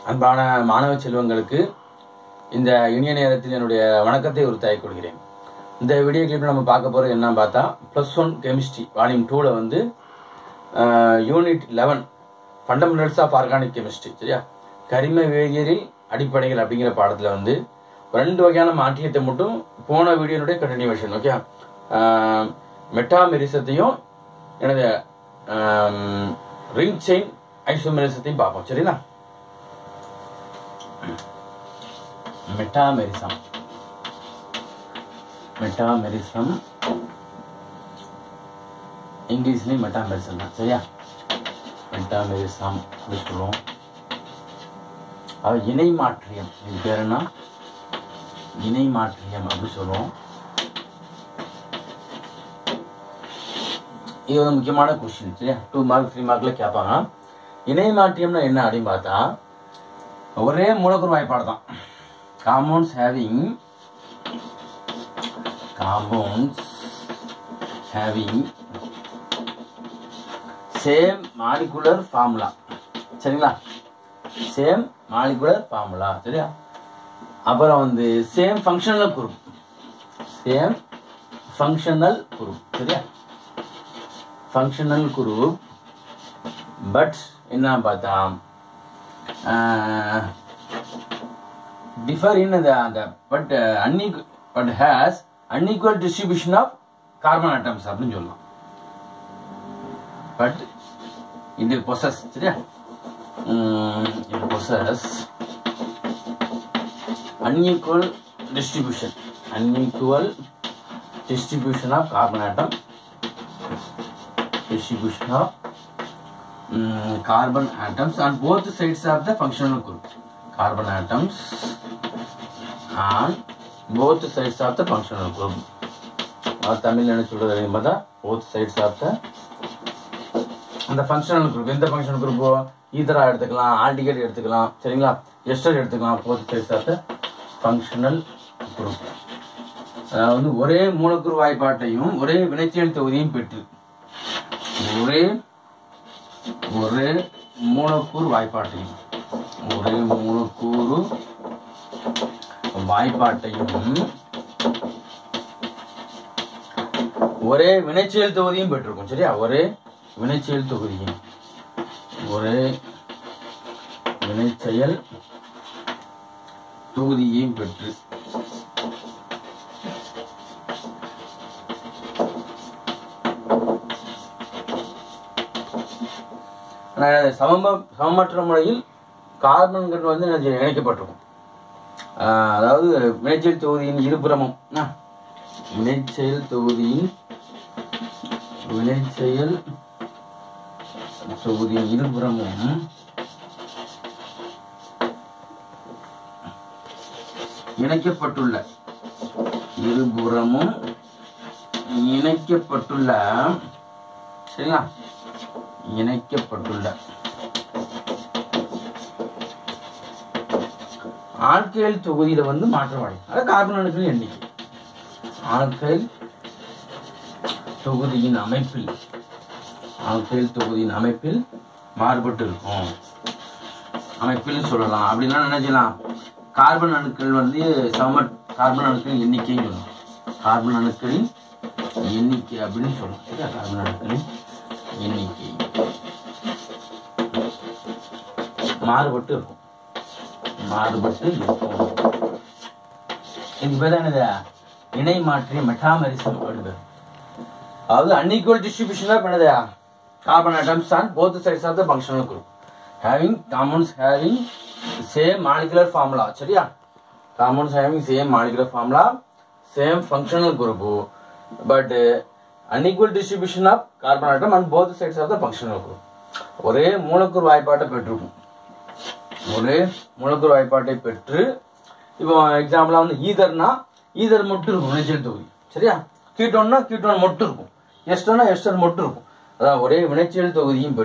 அன்பான மாணவ செல்வங்களுக்கு இந்த இனிய நேரத்தில் என்னுடைய வணக்கத்தை உறுத்தாக்கிக் கொள்கிறேன். இந்த வீடியோ கிளிப்பில் நம்ம பார்க்க போகிறது என்ன பார்த்தா +1 கெமிஸ்ட்ரி வால்யூம் 2ல வந்து unit 11 fundamentals of organic chemistry, சரியா, கரிம வேதியியலில் அடிப்படைகள் அப்படிங்கிற பாடத்தில் வந்து 2 வகையான மாற்றியத்தை மட்டும் போன வீடியோனுடைய கண்டினியூவேஷன், ஓகே, மெட்டாமெரிசத்தையும் எனது ரிங் செயின் ஐசோமெரிசத்தையும் பார்ப்போம், சரிங்களா. மெட்டாமெரிசம் இங்கிலீஷ்லயும் மெட்டாமெரிசம் தான், சரியா. மெட்டாமெரிசம் அப்படி சொல்லுவோம். அது இணை மாற்றியம், இது பேர் என்ன, இணை மாற்றியம் அப்படி சொல்லுவோம். இது ஒரு முக்கியமான கொஸ்டின், சரியா. 2 மார்க் 3 மார்க்ல கேட்பாங்க. இணை மாற்றியம்னா என்ன அப்படின்னு பார்த்தா ஒரே மூலக்கூறு வாய்ப்பாடு தான். Compounds having same molecular formula, சரிங்களா, சேம் மாலிகுலர் ஃபார்முலா, சரியா. அப்புறம் வந்து சேம் ஃபங்க்ஷனல் குரூப், சரியா, ஃபங்க்ஷனல் குரூப். பட் என்ன பார்த்தா differ in the but has unequal distribution of carbon atoms அப்படின்னு சொல்லலாம். but it possess, சரியா, it possess unequal distribution of carbon atom, carbon atoms on both sides of the functional group. Carbon atoms on both sides of the functional group. தமிழ்ல என்ன சொல்றது தெரியுமா, both sides of the அந்த functional group. எந்த functional group? ஈதரா எடுத்துக்கலாம், aldehyde எடுத்துக்கலாம், சரிங்களா, ester எடுத்துக்கலாம். both sides of the functional group. அதாவது ஒரே மூலக்கூறு வாய்ப்பாட்டையும் ஒரே வினைச்செயல் தொகுதியும் பெற்று ஒரே மூலக்கூறு வாய்ப்பாட்டையும் ஒரே வினைச்செயல் தொகுதியும் பெற்றிருக்கும், சரியா. ஒரே வினைச்செயல் தொகுதியும் பெற்று சமமற்ற முறையில் கார்பன்கள் வந்து இணைக்கப்பட்டிருக்கும். அதாவது வினைச்செயல் தொகுதியின் இருபுறமும் வினைச்செயல் தொகுதியின் இருபுறமும் இணைக்கப்பட்டுள்ள சரிங்களா, இணைக்கப்பட்டுள்ள ஆல்கைல் தொகுதியில வந்து மாற்றம் அடையும். அதாவது கார்பன் அணுக்களின் எண்ணிக்கை ஆல்கைல் தொகுதியின் அமைப்பில் மாறுபட்டு இருக்கும், அமைப்பில் சொல்லலாம். அப்படின்னா நினைச்சலாம் கார்பன் அணுக்கள் வந்து கார்பன் அணுக்களின் எண்ணிக்கைன்னு சொல்லலாம். கார்பன் அணுக்களின் எண்ணிக்கை அப்படின்னு சொல்லலாம், சரியா. கார்பன் அணுக்களின் எண்ணிக்கை மாறுபட்டு இருக்கும். இது பேர் என்னது, இணை மாற்றிய மெட்டாமெரிசம் அப்படின்னு. அதாவது அன்இக்குவல் டிஸ்ட்ரிபியூஷன் ஆஃப் என்னது carbon atoms on both sides of the functional group having compounds having same molecular formula, சரியா. compounds having same molecular formula, same functional group, but unequal distribution of carbon atom on both sides of the functional group. ஒரே மூலக்கூறு வாய்ப்பாட்டை பெற்றிருக்கும். பெற்று இப்போ எக்ஸாம்பிளா வந்து ether மட்டும் இருக்கும் வினைச்செயல் தொகுதி, சரியா. கீட்டோன்னா கீட்டோன் மட்டும் இருக்கும், எஸ்டர்னா எஸ்டர் மட்டும் இருக்கும். அதான் ஒரே வினைச்செயல் தொகுதியும்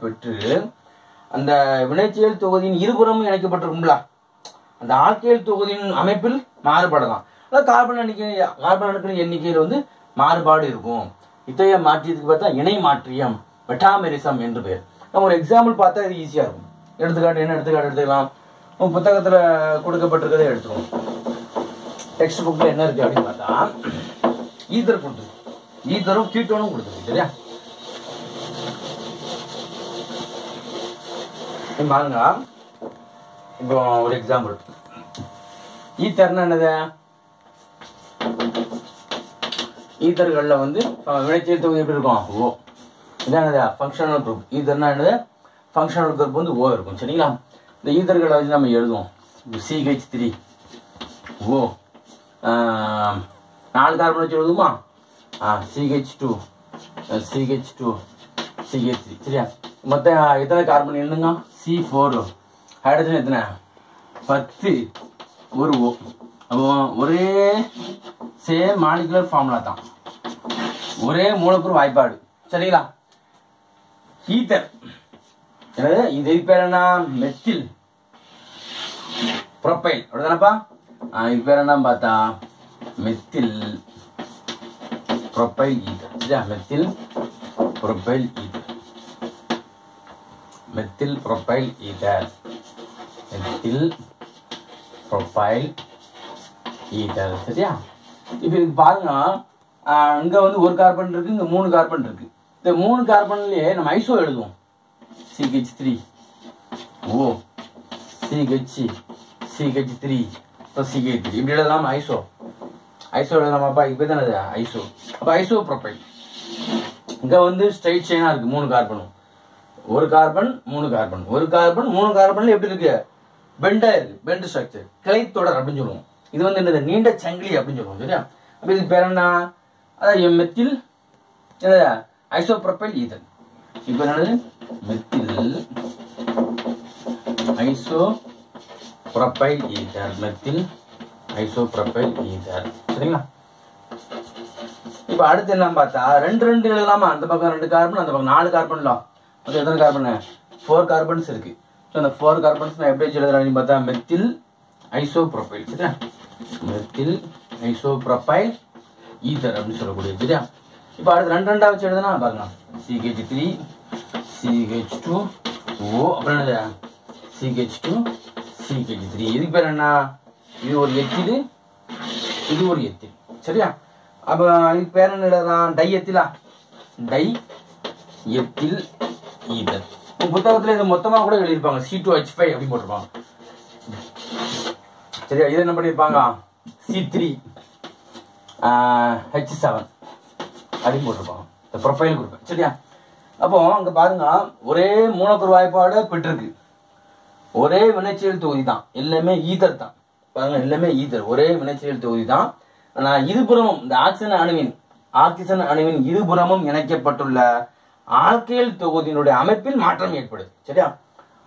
பெற்று அந்த வினைச்செயல் தொகுதியின் இருபுறமும் இணைக்கப்பட்டிருக்கும்ல, அந்த ஆல்கைல் தொகுதியின் அமைப்பில் மாறுபடலாம். கார்பன் அணுக்களின் எண்ணிக்கையில் வந்து மாறுபாடு இருக்கும். இத்தகைய மாற்றியத்துக்கு பார்த்தா இணை மாற்றியம் மெட்டாமெரிசம் என்று பெயர். நம்ம ஒரு எக்ஸாம்பிள் பார்த்தா இது ஈஸியாக இருக்கும். எடுத்துக்காட்டு என்ன எடுத்துக்கலாம், உங்கள் புத்தகத்தில் கொடுக்கப்பட்டிருக்கதே எடுத்துருவோம். டெக்ஸ்ட் புக்கில் என்ன இருக்குது அப்படின்னு பார்த்தா ஈதர் கொடுத்துருக்கு, ஈதரும் கீட்டோனும் கொடுத்துருக்கு. சரியா? பாருங்க, இப்போ ஒரு எக்ஸாம்பிள். ஈத்தர்னா என்னது? ஈத்தர்களில் வந்து வினைச்செயல் தொகுதி எப்படி இருக்கும்? ஓ. இதான் என்னது? Functional group. ஈத்தர்னா என்னது? ஃபங்க்ஷனல் குரூப் வந்து ஓ இருக்கும். சரிங்களா? இந்த ஈத்தர்களை வச்சு நம்ம எழுதுவோம். CH3 ஓ 4 கார்பன் வச்சு எழுதுமா? CH2 CH3. சரியா? மொத்தம் எத்தனை கார்பன் எழுதுங்க? C4. ஹைட்ரஜன் எத்தனை? 10. ஒரு ஓ. அப்போ ஒரே சேம் மாலிகுலர் ஃபார்முலா தான், ஒரே மூலக்கூறு வாய்ப்பாடு. சரிங்களா? ஈத்தர் என்னது? இது பேர் என்ன? Methyl propyl. அப்படிதானப்பா? இது பேர் என்ன பார்த்தா மெத்தில் ப்ரோப்பைல் ஈத்தர். சரியா? Methyl propyl ether. Methyl propyl ether. Methyl propyl ether. சரியா? இப்போ இதுக்கு பாருங்க, இங்க வந்து ஒரு கார்பன் இருக்கு, இங்க 3 கார்பன் இருக்கு. இந்த 3 கார்பன்லயே நம்ம ஐசோ எழுதுவோம். CH3 ஓ CH3 CH3 இப்படி எழுதலாம். ஐசோ எழுதலாமாப்பா? இப்போ தானே ஐசோ. அப்போ ஐசோ ப்ரோப்பைல். இங்க வந்து ஸ்ட்ரைட் செயினா இருக்கு, 3 கார்பனும். ஒரு கார்பன் 3 கார்பன், ஒரு கார்பன் 3 கார்பன்ல எப்படி இருக்கு? பெண்டா இருக்கு, பெண்ட் ஸ்ட்ரக்சர், கிளைத்தொடர் அப்படின்னு சொல்லுவோம். இது வந்து என்னது? நீண்ட சங்கிலி அப்படின்னு சொல்லுவோம். சரியா? அப்ப இதுக்கு பேர் என்ன? அதான் மெத்தில் ஐசோப்ரோப்பைல் ஈதர். இப்போ என்னது? Methyl isopropyl ether. Methyl isopropyl ether. சரிங்களா? இப்போ அடுத்து என்ன பார்த்தா 2 எழுதலாமா? அந்த பக்கம் 2 கார்பன், அந்த பக்கம் 4 கார்பன்லாம். அது எத்தனை கார்பன்? 4 கார்பன்ஸ் இருக்கு. ஸோ அந்த 4 கார்பன்ஸ் நான் எப்படி எழுதுறேன்னு பார்த்தா மெத்தில் ஐசோப்ரோப்பைல். சரியா? மெத்தில் ஐசோப்ரோப்பைல் ஈதர் அப்படின்னு சொல்லக்கூடியது. சரியா? இப்போ அடுத்து 2 வச்சு எழுதுனா பாருங்க, CH3 CH2 ஓ அப்புறம் என்னது? CH2 CH3. இதுக்கு பேர் என்ன? இது ஒரு எத்தில், இது ஒரு எத்தில். சரியா? அப்ப இதுக்கு பேர் என்ன எழுதலாம்? டை எத்திலா? Diethyl ether. புத்தகத்துல இது மொத்தமா கூட எழுதியிருப்பாங்க, C2H5 அப்படின்னு போட்டிருப்பாங்க. சரியா? இது என்ன பண்ணிருப்பாங்க? C3H7 அப்படின்னு போட்டிருப்பாங்க, இந்த ப்ரொஃபைல் குரூப். சரியா? அப்போ அங்க பாருங்க, ஒரே மூலக்கூறு வாய்ப்பாடு பெற்றிருக்கு, ஒரே வினைச்செயல் தொகுதி தான், எல்லாமே ஈதர் தான். பாருங்க, எல்லாமே ஈதர், ஒரே வினைச்செயல் தொகுதி தான். ஆனா இருபுறமும் இந்த ஆக்சிஜன் அணுவின் இருபுறமும் இணைக்கப்பட்டுள்ள ஆல்கைல் தொகுதியினுடைய அமைப்பில் மாற்றம் ஏற்படுது. சரியா?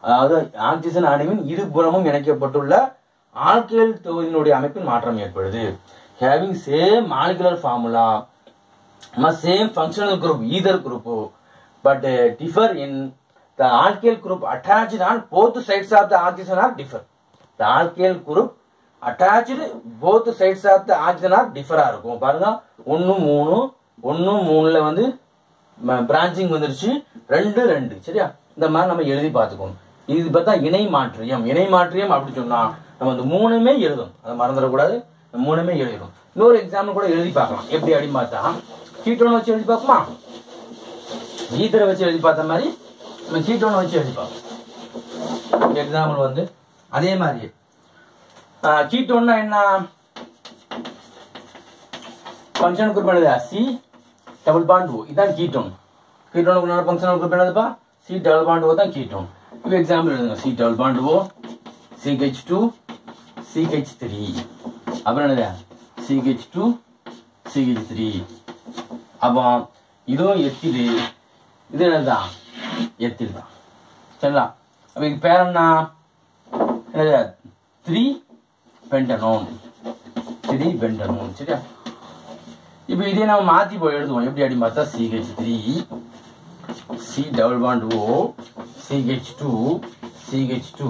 அதாவது ஆக்சிஜன் அணுவின் இருபுறமும் இணைக்கப்பட்டுள்ள ஆல்கைல் தொகுதியினுடைய அமைப்பில் மாற்றம் ஏற்படுது. having same molecular formula, same functional group, either group, but differ in the alkyl group attached on both sides of the oxygen are differ. The alkyl group attached both sides of the oxygen are differ இருக்கும். பாருங்க, 1 3ல வந்து branching வந்துருச்சு, 2 2. சரியா? இந்த மாதிரி நம்ம எழுதி பார்த்துக்கணும். இது பார்த்தா இணை மாற்றியம் அப்படி சொன்னா நம்ம இந்த 3மே எழுதணும், அதை மறந்துடக்கூடாது. 3மே எழுதணும். இன்னொரு எக்ஸாம்பிள் கூட எழுதி பார்க்கலாம். எப்படி அப்படின்னு பார்த்தா கீட்டோனை வச்சு எழுதி பார்க்குமா? ஈதரை வச்சு எழுதி பார்த்த மாதிரி நம்ம கீட்டோனை வச்சு எழுதி பார்ப்போம். எக்ஸாம்பிள் வந்து அதே மாதிரி கீட்டோன்னா என்ன? ஃபங்க்ஷன் குரூப் என்னது? C double bond O. இதான் கீட்டோன். கீட்டோனுக்கு ஃபங்க்ஷனல் குரூப் என்னதுப்பா? C டபுள் பாண்ட் O தான் கீட்டோன். இப்போ எக்ஸாம்பிள் எழுதுங்க. C double bond O, CH2 CH3. அப்புறம் என்னது? CH2 CH3. அப்போ இதுவும் எத்தில், இது என்னதுதான்? எத்தில் தான். சரிங்களா? அப்போ இது பேர் என்ன? 3 பென்டனோன். சரியா? இப்போ இதே நம்ம மாற்றி போய் எழுதுவோம். எப்படி அப்படின்னு பார்த்தா CH3 C double bond O, CH2 CH3.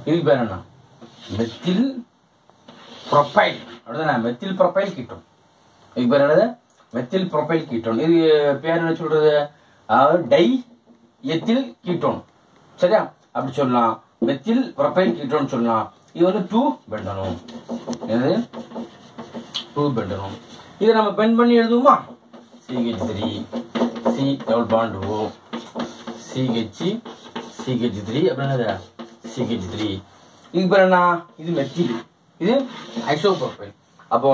இதுக்கு பேர் என்ன? Methyl propyl. அப்படிதானே? Methyl propyl ketone. இதுக்கு பேர் என்னது? Methyl propyl ketone. இது பேர் என்ன சொல்றது? அதாவது டை எத்தில் கீட்டோன். சரியா? அப்படி சொல்லலாம். மெத்தில் ப்ரொபைல் கீட்டோன் சொல்லலாம். இது வந்து 2 பெண்டனோன். என்னது? 2 பெண்டனோன். இதை நம்ம பெண்ட் பண்ணி எழுதுவோமா? CH3 C double bond O CH3 அப்படின்னா CH3. இது பேர் என்ன? இது மெத்தில், இது ஐசோப்ரோபைல். அப்போ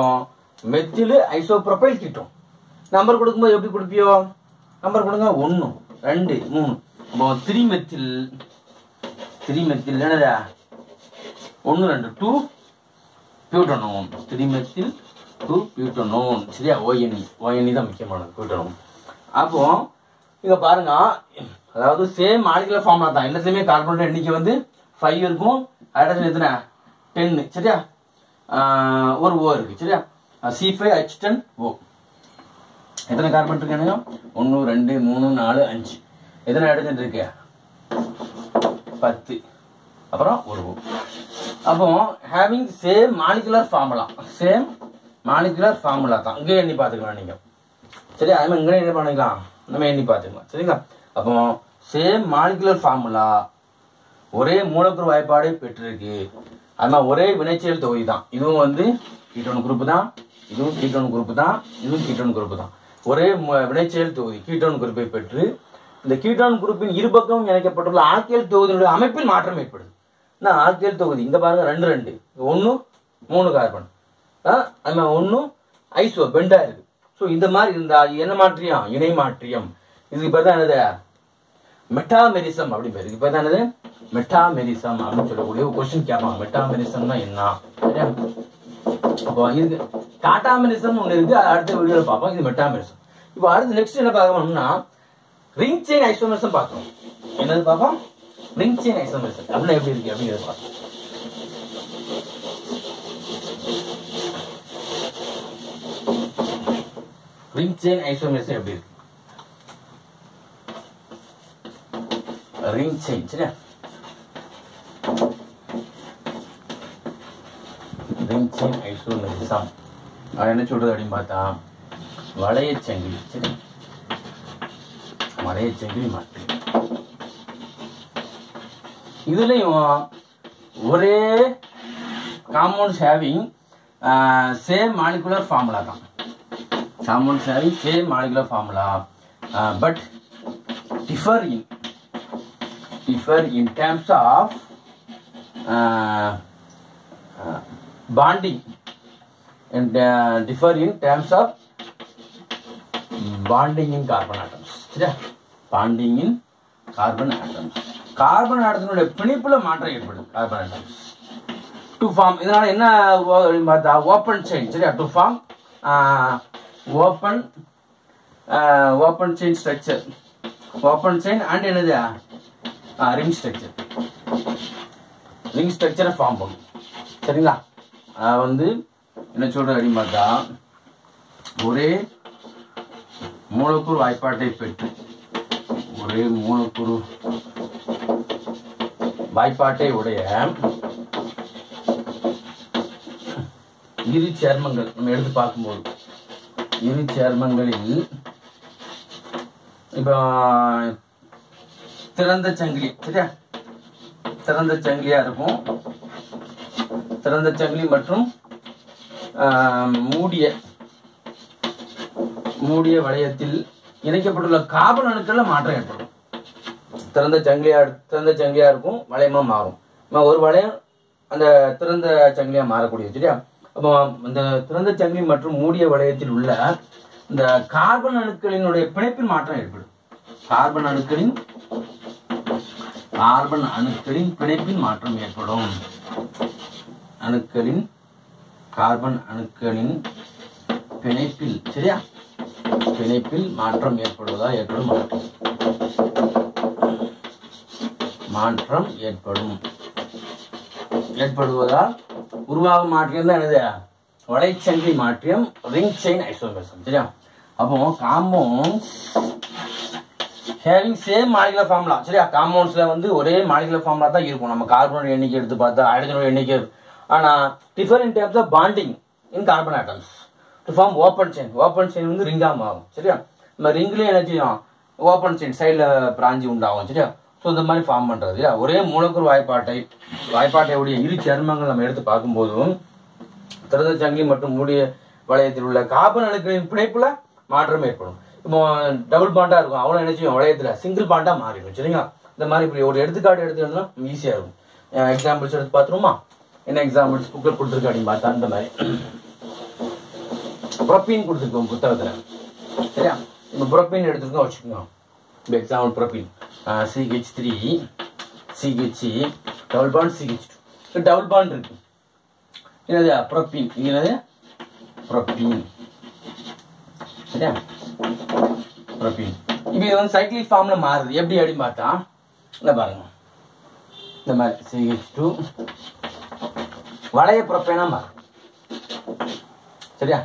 மெத்தில் ஐசோப்ரோபைல் கீட்டோன். நம்பர் கொடுக்கும்போது எப்படி கொடுப்பியோ? நம்பர் கொடுங்க 1 2 3. அப்போ 3 மெத்தில் என்னடா 1 2 2 பியூட்டனோன். 3 methyl 2 butanone. சரியா? ONE தான் முக்கியமானது, பியூட்டனோன். அப்போ இங்க பாருங்க, அதாவது சேம் மாலிகுலர் ஃபார்முலா தான். எல்லாத்துலயுமே கார்பன் எண்ணிக்கை வந்து 5 இருக்கும். ஹைட்ரஜன் எத்தனை? 10. சரியா? ஒரு O இருக்கு. சரியா? C5H10O. எத்தனை கார்பன் இருக்கு? 1 2 3 4 5. எத்தனை ஹைட்ரஜன் இருக்கு? 10. அப்புறம் ஒரு O. அப்போ ஹேவிங் சேம் மாலிகுலர் ஃபார்முலா தான். இங்கே எண்ணி பார்த்துக்கலாம் நீங்க. சரியா? அது மாதிரி இங்கே என்ன பண்ணிக்கலாம், நம்ம எண்ணி பார்த்துக்கலாம். சரிங்களா? அப்போ சேம் மாலிகுலர் ஃபார்முலா, ஒரே மூலக்கூறு வாய்ப்பாடை பெற்றிருக்கு. அது மாதிரி ஒரே வினைச்செயல் தொகுதி தான். இதுவும் வந்து கீட்டோன் குரூப் தான், இதுவும் கீட்டோன் குரூப் தான், இதுவும் கீட்டோன் குரூப் தான். ஒரே வினைச்செயல் தொகுதி கீட்டோன் குரூப்பை பெற்று இந்த கீட்டோன் குரூப்பின் இருபக்கம் இணைக்கப்பட்டுள்ள ஆல்கைல் தொகுதியினுடைய அமைப்பில் மாற்றம் ஏற்படுது. ஆல்கைல் தொகுதி இங்க பாருங்க 2 2 1 3 கார்பன், அது மாதிரி 1 ஐசோ பெண்டா இருக்கு. ஸோ இந்த மாதிரி இருந்தா என்ன மாற்றியம்? இணை மாற்றியம். இதுக்கு பேர் தான் என்னது? மெட்டாமெரிசம் அப்படின்னு பேரு. இதுக்கு பேர் தான் என்னது? மெட்டாமெரிசம் அப்படின்னு சொல்லக்கூடிய ஒரு கொஸ்டின் கேட்பாங்க. மெட்டாமெரிசம்னா என்ன? அப்போ இது டாட்டாமெரிசம் ஒன்று இருக்கு, அடுத்த வீடியோல பார்ப்போம். இது மெட்டாமெரிசம். இப்போ அடுத்து நெக்ஸ்ட் என்ன பார்க்கணும்னா ரிங் செயின் ஐசோமெரிசம் பார்க்கணும். என்னது பார்ப்போம்? ரிங் செயின் ஐசோமெரிசம் அப்படின்னா எப்படி இருக்கு அப்படிங்கிறத பார்ப்போம். ரிங் செயின் ஐசோமெரிசம் எப்படி இருக்கு? Ring chain. சரியா? ரிங் செயின் ஐசோமெரிசம் அது என்ன சொல்றது அப்படின்னு பார்த்தா வளையச்சங்கிலி. சரி, வளையச்சங்கிலி மாற்று. இதுலயும் ஒரே compounds having same molecular formula தான். Compounds having same molecular formula but differ in terms of bonding and differ in terms of bonding in carbon atoms. சரியா? bonding in carbon atoms. Carbon ஆட்டத்தினுடைய பிணைப்புல மாற்றம் ஏற்படுது. Carbon atoms to form. இதனால என்ன பார்த்தா open chain. சரியா? To form open chain structure. Open chain and என்னது ரிங் ஸ்ட்ரக்சர். ரிங் ஸ்ட்ரக்சரை ஃபார்ம் பண்ணும். சரிங்களா? வந்து என்ன சொல்ற அப்படின்னு பார்த்தா ஒரே மூலக்கூறு வாய்ப்பாட்டை பெற்று ஒரே மூலக்கூறு வாய்ப்பாட்டை உடைய இரு சேர்மங்கள் நம்ம எடுத்து பார்க்கும்போது இரு சேர்மங்களில் இப்ப திறந்த சங்கிலி. சரியா? திறந்த சங்கிலியா இருக்கும். திறந்த சங்கிலி மற்றும் மூடிய வளையத்தில் இணைக்கப்பட்டுள்ள கார்பன் அணுக்கள்ல மாற்றம் ஏற்படும். திறந்த சங்கிலியா இருக்கும், வளையமா மாறும். ஒரு வளையம் அந்த திறந்த சங்கிலியா மாறக்கூடியது. சரியா? அப்போ இந்த திறந்த சங்கிலி மற்றும் மூடிய வளையத்தில் உள்ள இந்த கார்பன் அணுக்களினுடைய பிணைப்பில் மாற்றம் ஏற்படும். கார்பன் அணுக்களின் பிணைப்பில் மாற்றம் ஏற்படும். கார்பன் அணுக்களின் பிணைப்பில். சரியா? பிணைப்பில் மாற்றம் ஏற்படுவதால் உருவாகும் மாற்றியம் தான் என்னது? வளைச்சங்கிலி மாற்றியம், ரிங் செயின் ஐசோமெரிசம். சரியா? அப்போ compounds having same molecular formula. சரியா? காம்பவுண்ட்ஸ்ல வந்து ஒரே மாலிகுலர் ஃபார்முலா தான் இருக்கும். நம்ம கார்பனோட எண்ணிக்கை எடுத்து பார்த்தா ஹைட்ரஜனோட எண்ணிக்கை. ஆனா differ in terms of bonding in carbon atoms to form open chain. Open chain வந்து ரிங்கா மாறும். சரியா? நம்ம ரிங்லயே என்ன செய்யும்? ஓப்பன் செயின் சைடில் பிராஞ்சி உண்டாகும் சரியா. ஸோ இந்த மாதிரி ஃபார்ம் பண்ணுறது ஒரே மூலக்கூறு வாய்ப்பாட்டையுடைய இரு சேர்மங்கள் நம்ம எடுத்து பார்க்கும்போதும் திறந்த சங்கிலி மற்றும் மூடிய வளையத்தில் உள்ள கார்பன் அணுக்களின் பிணைப்புல மாற்றம் ஏற்படும். இப்போ டபுள் பாண்டா இருக்கும், அவ்வளோ நினைச்சு வளையத்துல சிங்கிள் பாண்டா மாறிடும் சரிங்களா. இந்த மாதிரி இப்படி ஒரு எடுத்துக்காட்டு எடுத்துக்கிட்டோம்னா ஈஸியா இருக்கும். எக்ஸாம்பிள்ஸ் எடுத்து பார்த்துருமா? என்ன எக்ஸாம்பிள்ஸ் புக்கில் கொடுத்துருக்கு அப்படின்னு பார்த்தா இந்த மாதிரி புரோப்பீன் கொடுத்துருக்கோம் புத்தகத்துல சரியா. இப்போ புரோப்பீன் எடுத்துருக்கோம் வச்சுக்கோங்க. இப்போ example propene CH3 CH double bond CH2 double bond இருக்கு. என்னது புரோப்பீன், என்னது புரோப்பீன் சரியா. புரோப்பீன் இப்போ இது வந்து சைக்கிளிக் ஃபார்ம்ல மாறுது எப்படி அப்படின்னு பார்த்தா இந்த பாருங்க இந்த மாதிரி CH2 வளைய புரோப்பேனா மாறும் சரியா.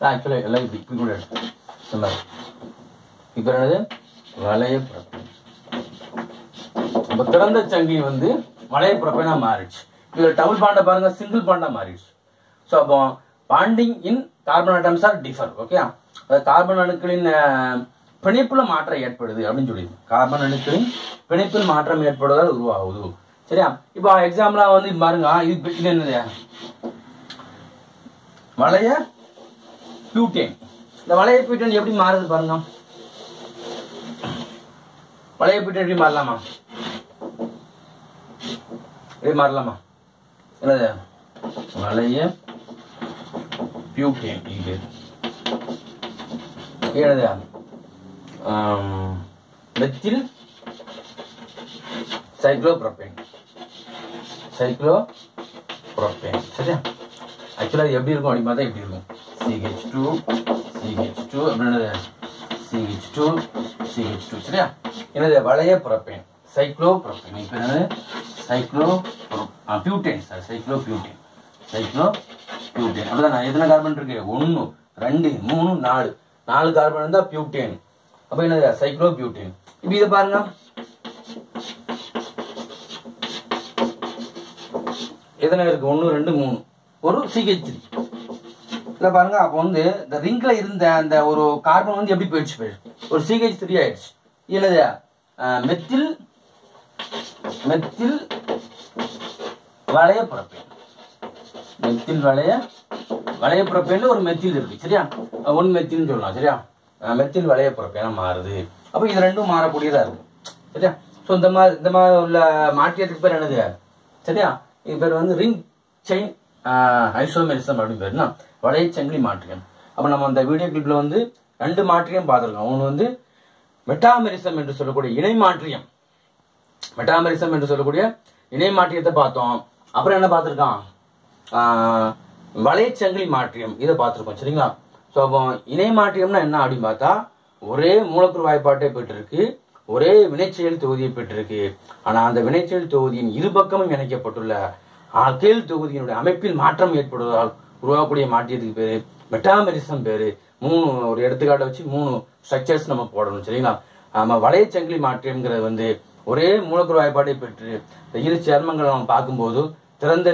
ஆக்சுவலா எல்லாம் இப்படி கூட எடுத்து இந்த மாதிரி இப்ப என்னது வளைய புரோப்பேன். இப்ப திறந்த சங்கிலி வந்து வளைய புரோப்பேனா மாறிடுச்சு. இதுல டபுள் பாண்டை பாருங்க சிங்கிள் பாண்டா மாறிடுச்சு. ஸோ அப்போ bonding in carbon atoms are differ okay. Carbon அணுக்களின் பிணைப்புல மாற்றம் ஏற்படுது அப்படின்னு சொல்லி கார்பன் அணுக்களின் பிணைப்பில் மாற்றம் ஏற்படுவதால் உருவாகுது சரியா. இப்போ எக்ஸாம்பிளா வந்து பாருங்க இது என்னது வளைய பியூட்டேன். இந்த வளைய பியூட்டேன் எப்படி மாறுது பாருங்க. வளைய பியூட்டேன் எப்படி மாறலாமா? எப்படி மாறலாமா? என்னது வளைய பியூட்டேன் இது என்னது மெத்தில் சைக்ளோப்ரோபேன் சரியா. ஆக்சுவலா இது எப்படி இருக்கும் அப்படின்னு பார்த்தா இப்படி இருக்கும் CH2 அப்படின்னது CH2 சரியா. என்னது வளைய புரோப்பேன் சைக்ளோப்ரோபேன். இப்போ என்னது பியூட்டேன் அப்படிதான். நான் எத்தனை கார்பன் இருக்கு 1 2 3 4 கார்பன் இருந்தா பியூட்டேன். அப்ப என்னது சைக்ளோபியூட்டேன். இப்போ இதை பாருங்க எத்தனை இருக்கு 1 2 3 ஒரு CH3 இல்ல பாருங்க. அப்போ வந்து இந்த ரிங்க்ல இருந்த அந்த ஒரு கார்பன் வந்து எப்படி போயிடுச்சு ஒரு CH3 ஆயிடுச்சு. என்னது மெத்தில் வளைய புரோப்பேன். மெத்தில் வளைய புரோப்பேன் ஒரு மெத்தில் இருக்கு சரியா. 1 மெத்தில் சொல்லலாம் சரியா. மெத்தில் வளைய புரோப்பேனா மாறுது. அப்ப இது ரெண்டும் மாறக்கூடியதா இருக்கு சரியா. ஸோ இந்த மாதிரி உள்ள மாற்றியத்துக்கு பேர் என்னது சரியா. இது பேர் வந்து ரிங் செயின் ஐசோமெரிசம் அப்படின்னு பேருனா வளைய சங்கிலி மாற்றியம். அப்ப நம்ம அந்த வீடியோ கிளிப்ல வந்து 2 மாற்றியம் பார்த்திருக்கோம். ஒன்று வந்து மெட்டாமெரிசம் என்று சொல்லக்கூடிய இணை மாற்றியம், இணை மாற்றியத்தை பார்த்தோம். அப்புறம் என்ன பார்த்திருக்கான் வளைய சங்கிலி மாற்றியம் இதை பார்த்திருக்கோம் சரிங்களா. ஸோ அப்போ இணை மாற்றியம்னா என்ன அப்படின்னு பார்த்தா ஒரே மூலக்கூறு வாய்ப்பாட்டை பெற்றிருக்கு, ஒரே வினைச்செயல் தொகுதியை பெற்றிருக்கு. ஆனா அந்த வினைச்செயல் தொகுதியின் இரு பக்கமும் இணைக்கப்பட்டுள்ள ஆல்கைல் தொகுதியினுடைய அமைப்பில் மாற்றம் ஏற்படுவதால் உருவாக்கக்கூடிய மாற்றியத்துக்கு பேரு மெட்டாமெரிசம் பேரு. 3 ஒரு எடுத்துக்காட்டை வச்சு 3 ஸ்ட்ரக்சர்ஸ் நம்ம போடணும் சரிங்களா. நம்ம வளைய சங்கிலி மாற்றியம்ங்கிறது வந்து ஒரே மூலக்கூறு வாய்ப்பாட்டை பெற்று இந்த இரு சேர்மங்களை நம்ம பார்க்கும்போது திறந்த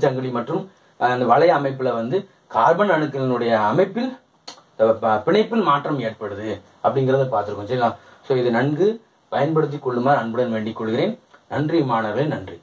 சங்கிலி மற்றும் அந்த வளைய அமைப்புல வந்து கார்பன் அணுக்களினுடைய அமைப்பில் பிணைப்பில் மாற்றம் ஏற்படுது அப்படிங்கறத பார்த்திருக்கோம் சரிங்களா. ஸோ இதை நன்கு பயன்படுத்திக் கொள்ளுமாறு அன்புடன் வேண்டிக் கொள்கிறேன். நன்றி மாணவர்களே, நன்றி.